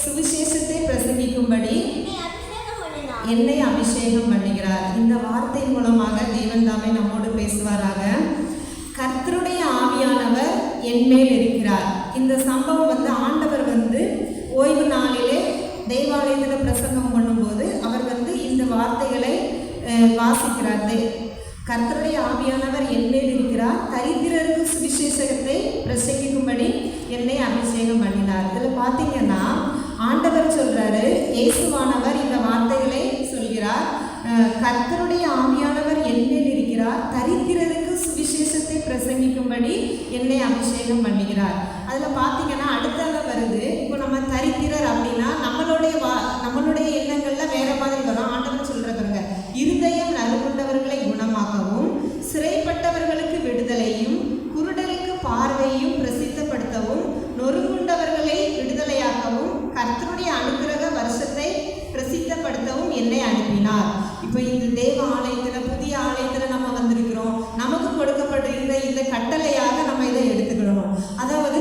சுவிசேஷத்தை பிரசங்கிக்கும்படி என்னை அபிஷேகம் பண்ணுகிறார். இந்த வார்த்தை மூலமாக தேவன் தாமே நம்மோடு பேசுவாராக. கர்த்தருடைய ஆவியானவர் என்மேல் இருக்கிறார். இந்த சம்பவம் ஆண்டவர் ஓய்வு நாளிலே தேவாலயத்தில் பிரசங்கம் பண்ணும்போது அவர் இந்த வார்த்தைகளை வாசிக்கிறார். கர்த்தருடைய ஆவியானவர் என்மேல் இருக்கிறார், தரித்திரருக்கு சுவிசேஷத்தை பிரசங்கிக்கும்படி என்னை அபிஷேகம் பண்ணினார். இதில் பார்த்தீங்கன்னா ஆண்டவர் சொல்றாரு, இயேசுவானவர் இந்த வார்த்தைகளை சொல்கிறார். கர்த்தருடைய ஆவியானவர் என்மேல் இருக்கிறார், தரித்திரருக்கு சுவிசேஷத்தை பிரசங்கிக்கும்படி என்னை அபிஷேகம் பண்ணுகிறார். அதில் பார்த்தீங்கன்னா அடுத்ததாக வருது. இப்போ நம்ம தரித்திரர் அப்படின்னா நம்மளுடைய எண்ணங்கள்ல வேற மாதிரி வரும். ஆண்டவர் சொல்றாங்க, இருதயம் நறுங்குண்டவர்களை குணமாக்கவும், சிறைப்பட்டவர்களுக்கு விடுதலையும், குருடருக்கு பார்வையும் பிரசித்தப்படுத்தவும், நொறுங்குண்டவர்களை விடுதலையாக்கவும், கர்த்தருடைய அனுக்கிரக வருஷத்தை பிரசித்தப்படுத்தவும் என்னை அனுப்பினார். இப்போ இந்த தேவ ஆலயத்தில் புதிய ஆலயத்தில் நம்ம வந்திருக்கிறோம். நமக்கு கொடுக்கப்பட்டிருந்த இந்த கட்டளையாக நம்ம இதை எடுத்துக்கிடணும். அதாவது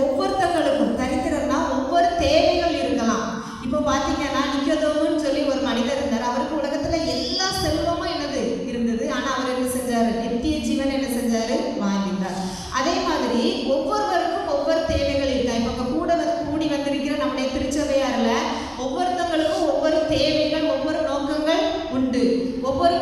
ஒவ்வொருத்தங்களுக்கும் தரித்திரம்னா ஒவ்வொரு தேவைகள் இருக்கலாம். இப்போ பார்த்தீங்கன்னா நிக்கதோமுன்னு சொல்லி ஒரு மனிதர் இருந்தார். அவருக்கு உலகத்தில் எல்லா செல்வமும் இருந்தது. ஆனால் அவர் என்ன செஞ்சார்? நித்திய ஜீவன் என்ன செஞ்சார்? வாங்கிட்டார். அதே மாதிரி ஒவ்வொருவருக்கும் ஒவ்வொரு தேவைகள் இருக்கா. இப்போ கூடி வந்திருக்கிற நம்முடைய திருச்சபையாரில் ஒவ்வொருத்தங்களுக்கும் ஒவ்வொரு தேவைகள், ஒவ்வொரு நோக்கங்கள் உண்டு. ஒவ்வொரு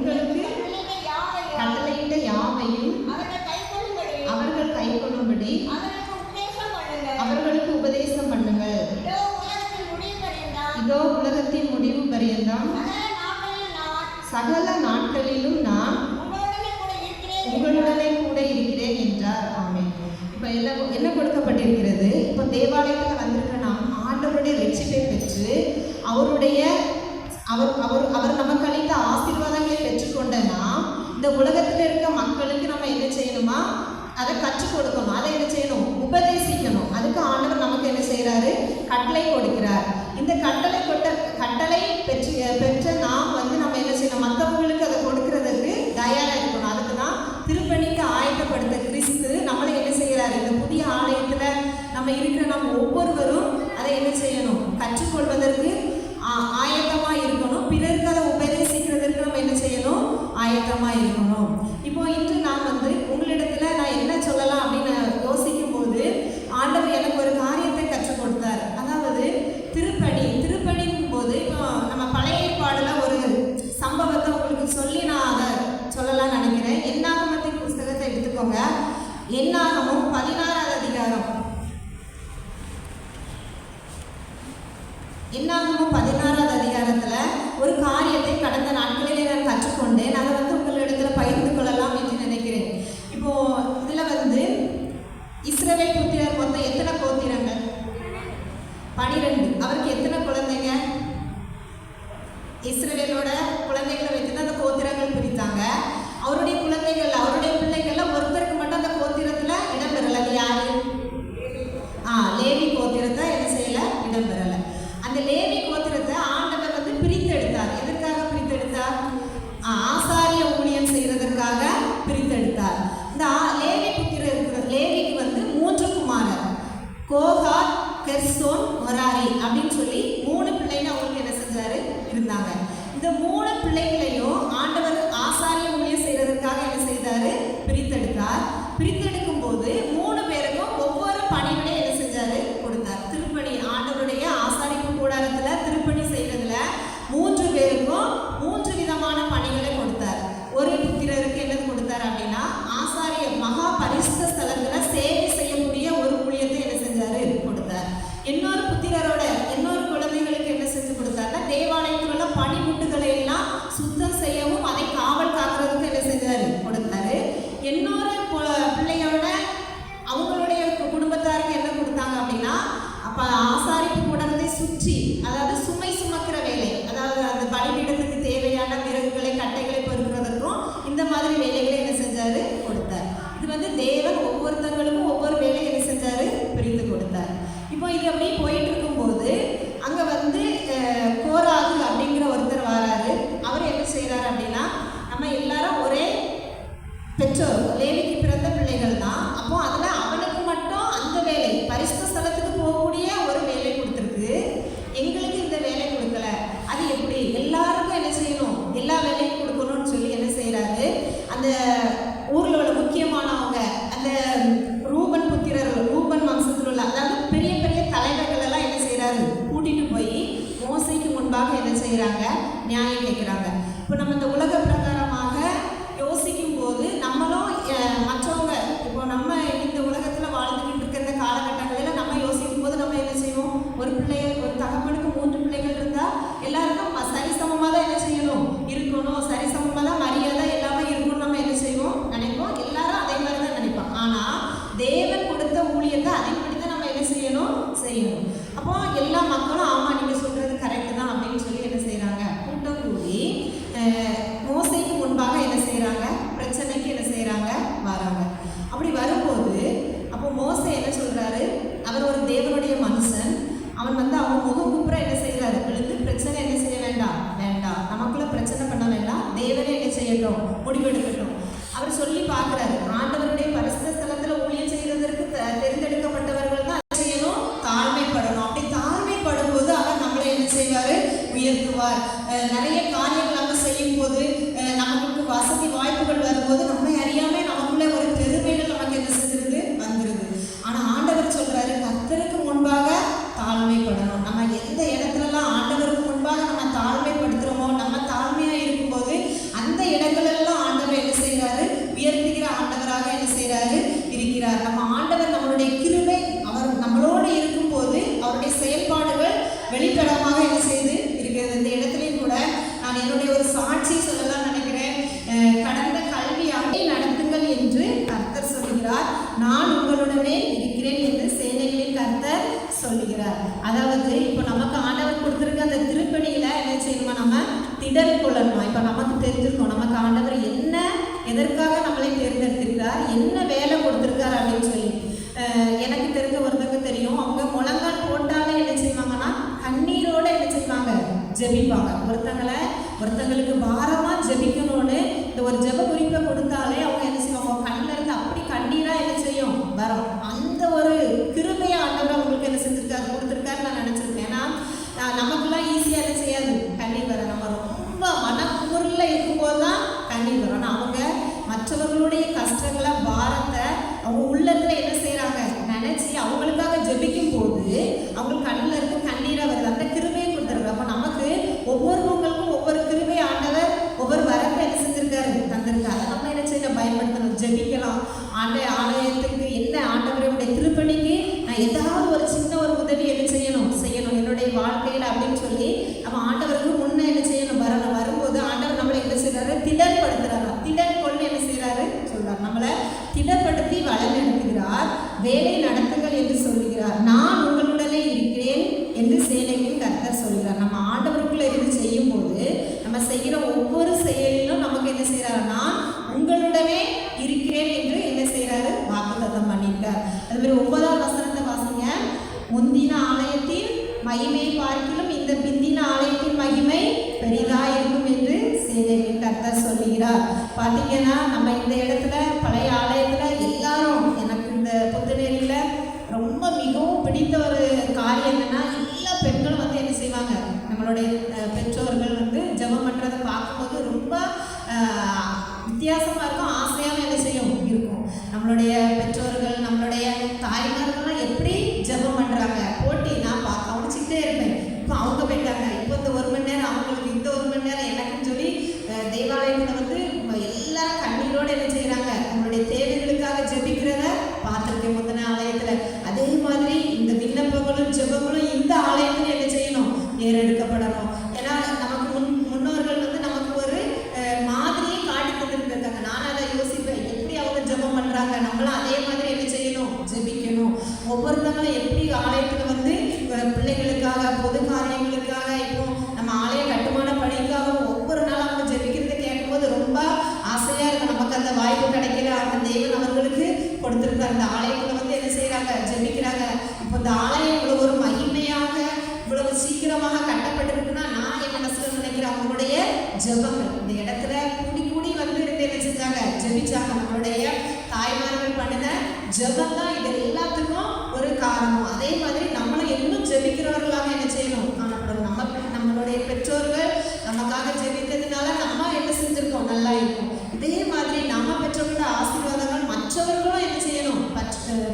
உங்களுக்கு கட்டளையிட்ட யாவையும் அவர்கள் கைக்கொள்ளும்படி அவர்களுக்கு உபதேசம் பண்ணுங்கள். இதோ உலகத்தின் முடிவு பரியந்தம் சகல நாட்களிலும் நான் உங்களுடனே கூட இருக்கிறேன் என்றார். ஆமென். இப்போ என்ன கொடுக்கப்பட்டிருக்கிறது? இப்போ தேவாலயத்தில் வந்திருக்கிற நாம் ஆண்டவருடைய ரட்சிப்பை பெற்று அவர் நமக்கு அளித்த ஆசீர்வாதங்களை பெற்றுக்கொண்டனா இந்த உலகத்தில் இருக்க மக்களுக்கு நம்ம என்ன செய்யணுமா? அதை கற்றுக் கொடுக்கணும். அதை என்ன செய்யணும்? உபதேசிக்கணும். அதுக்கு ஆண்டவர் நமக்கு என்ன செய்கிறாரு? கட்டளை கொடுக்கிறார். இந்த கட்டளை பெற்ற நாம் நம்ம என்ன செய்யணும்? மற்றவங்களுக்கு அதை கொடுக்கறதுக்கு தயாராக இருக்கணும். அதுக்கு தான் திருப்பணிக்கு ஆயத்தப்படுத்த கிறிஸ்து நம்மளை என்ன செய்கிறாரு? இந்த புதிய ஆலயத்தில் நம்ம ஒவ்வொருவரும் அதை என்ன செய்யணும்? கற்றுக்கொள்வதற்கு ஆயத்தமாக இருக்கணும். பிறருக்கு அதை உபதேசிக்கிறதுக்கு நம்ம என்ன செய்யணும்? ஆயத்தமாக இருக்கணும். இப்போ இன்று நான் உங்களிடத்தில் நான் என்ன சொல்லலாம் அப்படின்னு யோசிக்கும் போது ஆண்டவர் எனக்கு ஒரு காரியத்தை கற்றுக் கொடுத்தார். அதாவது திருப்பணிக்கும் போது இப்போ நம்ம பழைய ஏற்பாடில் ஒரு சம்பவத்தை உங்களுக்கு சொல்லி நான் அதை சொல்லலாம்னு நினைக்கிறேன். என்னாகமத்தின் புஸ்தகத்தை எடுத்துக்கோங்க. என்னாகமும் 16வது அதிகாரம். என்னாகமும் 16வது அதிகாரத்தில் ஒரு காரியத்தை கடந்த நாட்களிலே நான் கற்றுக்கொண்டேன். அதை உங்களிடத்தில் பகிர்ந்து கொள்ளலாம் என்று நினைக்கிறேன். இப்போ இதில் இஸ்ரவேல் புத்திரர் மொத்தம் எத்தனை கோத்திரங்கள்? 12. அவருக்கு எத்தனை குழந்தைங்க? இஸ்ரவேலோட குழந்தைகளை வச்சு தான் அந்த கோத்திரங்கள் பிரித்தாங்க. அவருடைய பிள்ளைகள்ல ஒருத்தருக்கு மட்டும் அந்த கோத்திரத்தில் இடம்பெறலை. அது யாரு? லேவி கோத்திரத்தை என்ன செய்யலை? இடம்பெறலை. அந்த லேவி கோத்திரத்தை ஆண்டவர் பிரித்தெடுத்தார். எதற்காக பிரித்தெடுத்தார்? ஆசாரிய ஊழியம் செய்வதற்காக பிரித்தெடுத்தார். இந்த லேவிக்கு 3 குமாரர், கோகாத், கெர்சோன், மெராரி அப்படின்னு சொல்லி 3 பிள்ளைங்க அவங்களுக்கு என்ன செஞ்சாரு? இருந்தாங்க. இந்த 3 பிள்ளைகளையும் ஆண்டவர் ஆசாரிய ஊழியம் செய்வதற்காக என்ன செய்தாரு? பிரித்தெடுத்தார். பிரித்தெடுக்கும் போது 3 பேருக்கும் ஒவ்வொரு பணிவிடை என்ன செஞ்சாரு? கொடுத்தார். திருப்பணி, ஆண்டவருடைய ஆசாரிப்பு கூடாரத்தில் திருப்பணி செய்வதில் 3 பேருக்கும் 3 விதமான பணிகளை கொடுத்தார். ஒரு புத்திரருக்கு என்னது கொடுத்தார் அப்படின்னா, ஆசாரிய மகா பரிசுத்த ஸ்தலத்தில் சேவை செய்யக்கூடிய ஒரு ஊழியத்தை என்ன செஞ்சாரு? கொடுத்தார். இன்னொரு குழந்தைகளுக்கு என்ன செஞ்சு கொடுத்தாருன்னா, தேவாலயத்தில் உள்ள பணிமுட்டுகளை எல்லாம் சுத்தம் செய்யவும் அதை காவல் காக்கிறதுக்கு என்ன செஞ்சாரு? கொடுத்தாரு. இன்னொரு பிள்ளையோட அவங்களுடைய குடும்பத்தாருக்கு என்ன கொடுத்தாங்க அப்படின்னா, அப்போ ஆசாரிப்பு கூடத்தை சுற்றி, அதாவது சுமை சுமக்கிற வேலை, அதாவது அந்த பலிபீடத்துக்கு தேவையான விறகுகளை கட்டைகளை பொறுக்கிறதுக்கும் இந்த மாதிரி வேலைகளை என்ன செஞ்சாரு? கொடுத்தார். இது தேவன் ஒவ்வொருத்தங்களுக்கும் ஒவ்வொரு வேலையை என்ன செஞ்சாரு? பிரித்து கொடுத்தார். இப்போ இது அப்படியே போயிட்டு இருக்கும்போது அங்கே கோராகு அப்படிங்கிற ஒருத்தர் வராரு. அவர் என்ன செய்கிறாரு அப்படின்னா, நம்ம எல்லாரும் ஒரே பெற்றோர், லேவிக்கு பிறந்த பிள்ளைகள் தான். அப்போ அதில் அவனுக்கு மட்டும் அந்த வேலை, பரிசுத்த ஸ்தலத்துக்கு போகக்கூடிய ஒரு வேலை கொடுத்துருக்கு, எங்களுக்கு இந்த வேலை கொடுக்கல. அது எப்படி? எல்லாருக்கும் என்ன செய்யணும்? எல்லா வேலையும் கொடுக்கணும்னு சொல்லி என்ன செய்கிறாரு? அந்த ஊரில் உள்ள முக்கியமானவங்க, அந்த ரூபன் வம்சத்தில் உள்ள, அதாவது பெரிய பெரிய தலைவர்கள் எல்லாம் என்ன செய்கிறாரு? கூட்டிகிட்டு போய் மோசைக்கு முன்பாக என்ன செய்கிறாங்க? நியாயம் கேட்குறாங்க. இப்போ நம்ம இந்த உலக பிரகாரமாக யோசிக்கும் போது நம்மளும் மற்றவங்க, இப்போ நம்ம இந்த உலகத்தில் வாழ்ந்துக்கிட்டு இருக்கிற இந்த காலகட்டங்களில் நம்ம யோசிக்கும் போது நம்ம என்ன செய்வோம்? ஒரு தகப்பனுக்கு 3 பிள்ளைகள் இருந்தால் எல்லாருக்கும் சரிசமமாக தான் என்ன செய்யணும்? இருக்கணும். சரிசமமாக தான் மரியாதை எல்லாமே இருக்கணும். நம்ம என்ன செய்வோம்? நினைப்போம். எல்லாரும் அதே மாதிரி தான் நினைப்போம். ஆனால் தேவன் கொடுத்த ஊழியத்தை அதன்படி தான் நம்ம என்ன செய்யணும்? அப்போ எல்லா மக்களும் ஆமாம் நீங்கள் சொல்கிறது கரெக்டு தான் அப்படின்னு சொல்லி என்ன செய்கிறாங்க? கூட்டம் கூடி மோசைக்கு முன்பாக என்ன செய்கிறாங்க? பிரச்சனைக்கு என்ன செய்கிறாங்க? வராங்க. அப்படி வரும்போது அப்போ மோசை என்ன சொல்கிறாரு? அவர் ஒரு தேவனுடைய மனுஷன். அவன் அவன் முகக்குப்புற என்ன செய்கிறாரு? விழுந்து பிரச்சனை என்ன செய்ய வேண்டாம், நமக்குள்ள பிரச்சனை பண்ண வேண்டாம், தேவனே என்ன செய்யட்டும்? முடிவெடுக்கட்டும். அவர் சொல்லி பார்க்குறாரு, ஆண்டவருடைய பரிசுத்த ஸ்தலத்தில் ஊழியம் செய்வதற்கு தெரிந்தெடுக்கப்பட்டவர்கள் தான் செய்யணும், தாழ்மைப்படணும். அப்படி தாழ்மைப்படும் போது அவர் நம்மளை என்ன செய்வார்? உயர்த்துவார். நிறைய காரியங்கள் நம்ம செய்யும் போது, நமக்கு வசதி வாய்ப்புகள் வரும்போது நம்மை அறியாமல் நமக்குள்ளே ஒரு பெருமைகள் நமக்கு என்ன செஞ்சிருது? வந்துடுது. ஆனால் ஆண்டவர் சொல்கிறாரு, கர்த்தருக்கு முன்பாக தாழ்மைப்படணும். நம்ம எந்த இடத்துலலாம் ஆண்டவருக்கு முன்பாக நம்ம தாழ்மைப்படுத்துகிறோமோ, நம்ம தாழ்மையாக இருக்கும்போது அந்த மற்றவர்களுக்கு பாரமா ஜெபிக்கணும்னு இந்த ஒரு ஜெப குறிப்பை கொடுத்தாலே அவங்க என்ன செய்வாங்க, கண்ணில் இருந்து அப்படி கண்ணீரா என்ன செய்யும் வரும். அந்த ஒரு கிருபையை ஆண்டவர் அவங்களுக்கு என்ன செஞ்சிருக்காரு, கொடுத்துருக்காரு நான் நினைச்சிருக்கேன். ஏன்னா நமக்குலாம் ஈஸியாக என்ன செய்யாது கண்ணீர் வர, நம்ம ரொம்ப மனக்குமுறில் இருக்கும்போது தான் கண்ணீர் வரும். ஆனால் அவங்க மற்றவர்களுடைய கஷ்டங்களை பாரத்தை அவங்க உள்ளத்துல என்ன செய்யறாங்க நினைச்சு அவங்களுக்காக ஜெபிக்கும் போது அவங்க கண்ணில் இருந்து கண்ணீரா வருது. அந்த கிருபையை கொடுத்துருக்காரு. அப்போ நமக்கு ஒவ்வொருவங்களுக்கும் ஒவ்வொரு கிருபை ஆண்டவர் ஒவ்வொரு வரப்பை என்ன செஞ்சிருக்காரு, தந்திருக்காரு. நம்ம என்ன செய்ய பயன்படுத்தணும், ஜெபிக்கலாம். ஆலயத்துக்கு என்ன ஆண்டவருடைய திருப்பணிக்கு நான் ஏதாவது ஒரு சின்ன ஒரு உதவி என்ன செய்யணும் என்னுடைய வாழ்க்கையில் அப்படின்னு சொல்லி நம்ம ஆண்டவருக்கு முன்னே என்ன செய்யணும் வரணும். வரும்போது ஆண்டவர் நம்மளை என்ன செய்யறாரு, திடப்படுத்துறாரு. திடன் கொண்டு என்ன செய்யறாரு சொல்றாரு, நம்மளை திடப்படுத்தி வளர்ந்தெடுக்கிறார். வேலை நடத்துங்கள் என்று சொல்லுகிறார். நான் உங்களுடனே இருக்கிறேன் என்று சேனைகளின் கர்த்தர் சொல்கிறார். நம்ம ஆண்டவருக்குள்ள இருந்து செய்யும் போது நம்ம செய்கிற ஒவ்வொரு செயலிலும் நமக்கு என்ன செய்யறாரு, நான் உங்களுடனே இருக்கிறேன் என்று என்ன செய்யறாரு, வாக்குத்தத்தம் பண்ணிட்டார். அது மாதிரி 9ஆம் வசனத்தை வாசிங்க. முந்தின ஆலயத்தின் மகிமை பார்க்கிலும் இந்த பிந்தின ஆலயத்தின் மகிமை பெரிதா இருக்கும் என்று சேனைகளின் கர்த்தர் சொல்லுகிறார். பார்த்தீங்கன்னா நம்ம இந்த இடத்துல பழைய ஆலயத்துல எல்லாரும், எனக்கு இந்த புத்துநேரியில ரொம்ப மிகவும் பிடித்த ஒரு காரியம் என்னன்னா, எல்லா பெண்களும் வந்து என்ன செய்வாங்க, நம்மளுடைய பெற்றோர்கள் வந்து ஜெபம் பண்ணுறதை பார்க்கும்போது ரொம்ப வித்தியாசமாக இருக்கும், ஆசையாக என்ன செய்யும் இருக்கும். நம்மளுடைய பெற்றோர்கள் நம்மளுடைய தாய்மார்கள்லாம் எப்படி ஜெபம் பண்ணுறாங்க போட்டி நான் கவனிச்சுக்கிட்டே இருப்பேன். இப்போ அவங்க போயிட்டாங்க, இப்போ இந்த 1 மணி நேரம் அவங்களுக்கு, இந்த 1 மணி நேரம் எனக்குன்னு சொல்லி தேவாலயத்தில் வந்து எல்லாரும் கண்ணீரோடு என்ன செய்கிறாங்க, நம்மளுடைய தேவைகளுக்காக ஜெபிக்கிறத பார்த்துருக்கேன் முந்தின ஆலயத்தில். அதே மாதிரி இந்த விண்ணப்பங்களும் ஜெபங்களும் இந்த ஆலயத்தில் என்ன செய்யணும், ஏறெடுக்கப்படணும். ஏன்னா நமக்கு முன்னோர்கள் வந்து நமக்கு ஒரு மாதிரியை காட்டி தந்துருக்காங்க. நான் அதை யோசிப்பேன், எப்படி அவங்க ஜெபம் பண்ணுறாங்க, நம்மளும் அதே மாதிரி என்ன செய்யணும், ஜெபிக்கணும். ஒவ்வொருத்தவங்களும் எப்படி ஆலயத்தில் வந்து பிள்ளைகளுக்காக, பொது காரியங்களுக்காக, இப்போ நம்ம ஆலய கட்டுமான பணிக்காக ஒவ்வொரு நாளும் அவங்க ஜெபிக்கிறத கேட்கும்போது ரொம்ப ஆசையாக இருக்கும். நமக்கு அந்த வாய்ப்பு கிடைக்கல, அந்த தேவன் அவர்களுக்கு கொடுத்துருக்காரு. அந்த ஆலயத்தில் வந்து என்ன செய்கிறாங்க, ஜெபிக்கிறாங்க. இப்போ இந்த ஆலயம் இவ்வளோ ஒரு மகிமையாக இவ்வளவு சீக்கிரமாக கட்டப்பட்டிருக்குன்னா நான் என் மனசில் நினைக்கிறேன், அவங்களுடைய ஜெபங்கள். இந்த இடத்துல கூடி கூடி வந்து என்ன செஞ்சாங்க, ஜெபிச்சாங்க. நம்மளுடைய தாய்மார்கள் பண்ணின ஜெபம் தான் இது எல்லாத்துக்கும் ஒரு காரணம். அதே மாதிரி நம்மளும் இன்னும் ஜெபிக்கிறவர்களாக என்ன செய்யணும் காணப்படும். நம்மளுடைய பெற்றோர்கள் நமக்காக ஜெபித்ததுனால நம்ம என்ன செஞ்சிருக்கோம், நல்லா இருக்கும். இதே மாதிரி நம்ம பெற்றோர்களோட ஆசீர்வாதங்கள் மற்றவர்களும் என்ன செய்யணும்,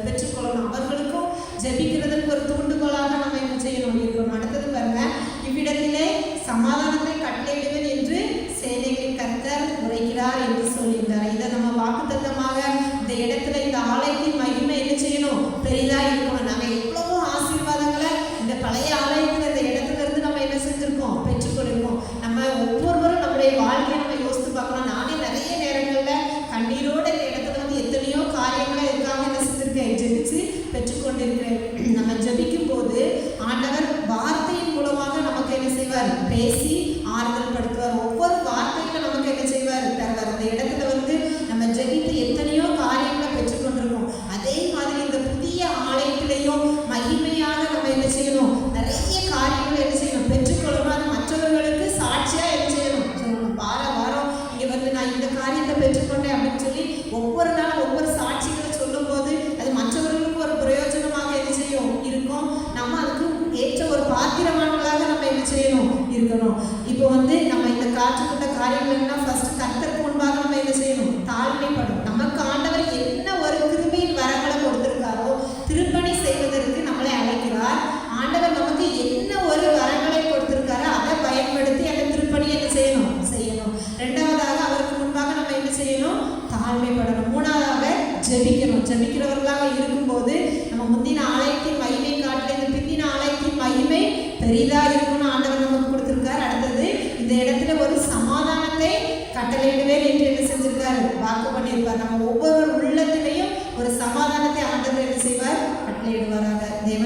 பெற்றுக்கொள்ளணும். அவர்களுக்கும் ஜெபிக்கிறதுக்கு ஒரு தூண்டுகோலாக நம்ம என்ன செய்யணும் இருக்கணும். அடுத்தது பாருங்க, இவ்விடத்திலே சமாதானத்தை கட்டளையிடுவேன் என்று சேனைகளின் கர்த்தர் உரைக்கிறார் என்று சொல்லியிருந்தார். இதை நம்ம வாக்குத்தத்தமாக இந்த இடத்துல இந்த ஆலயத்தின் மகிமை என்ன செய்யணும், பெரிதா இருக்கணும். நம்ம எவ்வளவோ ஆசீர்வாதங்களை இந்த பழைய ஆலயத்தில் இந்த இடத்துல இருந்து நம்ம என்ன செஞ்சிருக்கோம், பெற்றுக்கொள்ளிருக்கோம். நம்ம ஒவ்வொருவரும் நம்முடைய வாழ்க்கையை நம்ம யோசித்து பார்க்கலாம். நானே நிறைய நேரங்களில் கண்ணீரோடு இந்த இடத்துல வந்து எத்தனையோ காரியங்களை இருக்காம என்ன செஞ்சிருக்கேன், ஜெபிச்சு பெற்றுக்கொண்டிருக்கிறேன். நம்ம ஜெபிக்கும் போது ஆண்டவர் வார்த்தையின் மூலமாக நமக்கு என்ன செய்வார், பேசி ஆறுதல் படுத்துவார். ஒவ்வொரு வார்த்தையில நமக்கு என்ன செய்வார், தருவார். அந்த இடத்துல வந்து நம்ம ஜெபித்து எத்தனையோ காரியங்களை பெற்றுக்கொண்டிருக்கோம். அதே மாதிரி இந்த புதிய ஆலயத்திலையும் மகிமையாக நம்ம என்ன செய்யணும், நிறைய காரியங்களை என்ன செய்யணும், பெற்றுக்கொள்ளணும். அது மற்றவர்களுக்கு சாட்சியா என்ன செய்யணும் சொல்லணும். வாரம் இங்கே வந்து நான் இந்த காரியத்தை பெற்றுக்கொண்டேன் அப்படின்னு சொல்லி ஒவ்வொரு நாளும் ஒவ்வொரு சாட்சிகளை சொல்லும் போது அது மற்றவர்களுக்கு ஒரு பிரயோஜனமாக என்ன செய்யும் இருக்கும். நம்ம அதுக்கு ஏற்ற ஒரு பாத்திரமானவர்களாக நம்ம என்ன செய்யணும் இருக்கணும். இப்போ வந்து நம்ம இந்த காற்றுக்கொண்ட காரியங்கள்னா ஃபர்ஸ்ட் கர்த்தருக்கு முன்பாக நம்ம என்ன செய்யணும், தாழ்மைப்படும். நமக்கு ஆண்டவர் என்ன ஒரு கிருபையின் வரங்களை கொடுத்திருக்காரோ திருப்பணி செய்வதற்கு நம்மளை அழைக்கிறார். ஆண்டவர் நமக்கு என்ன ஒரு வரங்களை கொடுத்திருக்காரோ அதை பயன்படுத்தி அந்த திருப்பணி என்ன செய்யணும். ரெண்டாவதாக அவருக்கு முன்பாக நம்ம என்ன செய்யணும், தாழ்மைப்படணும். மூணாவதாக ஜெபிக்கணும். ஜெபிக்கிறவர்களாக இருக்கும்போது நம்ம முந்தின ஆலயத்தின் மகிமை காட்டில இந்த பிந்தின ஆலயத்தின் மகிமை பெரிதா இருக்கும்னு ஆண்டவர் நமக்கு கொடுத்திருக்காரு. அடுத்தது இந்த இடத்துல ஒரு சமாதானத்தை கட்டளையிடுவேன் என்று என்ன செஞ்சிருக்காரு, வாக்கு பண்ணியிருப்பார். நம்ம ஒவ்வொரு உள்ளத்திலையும் ஒரு சமாதானத்தை ஆண்டவர் என்ன செய்வார், கட்டளையிடுவாராக. தேவன்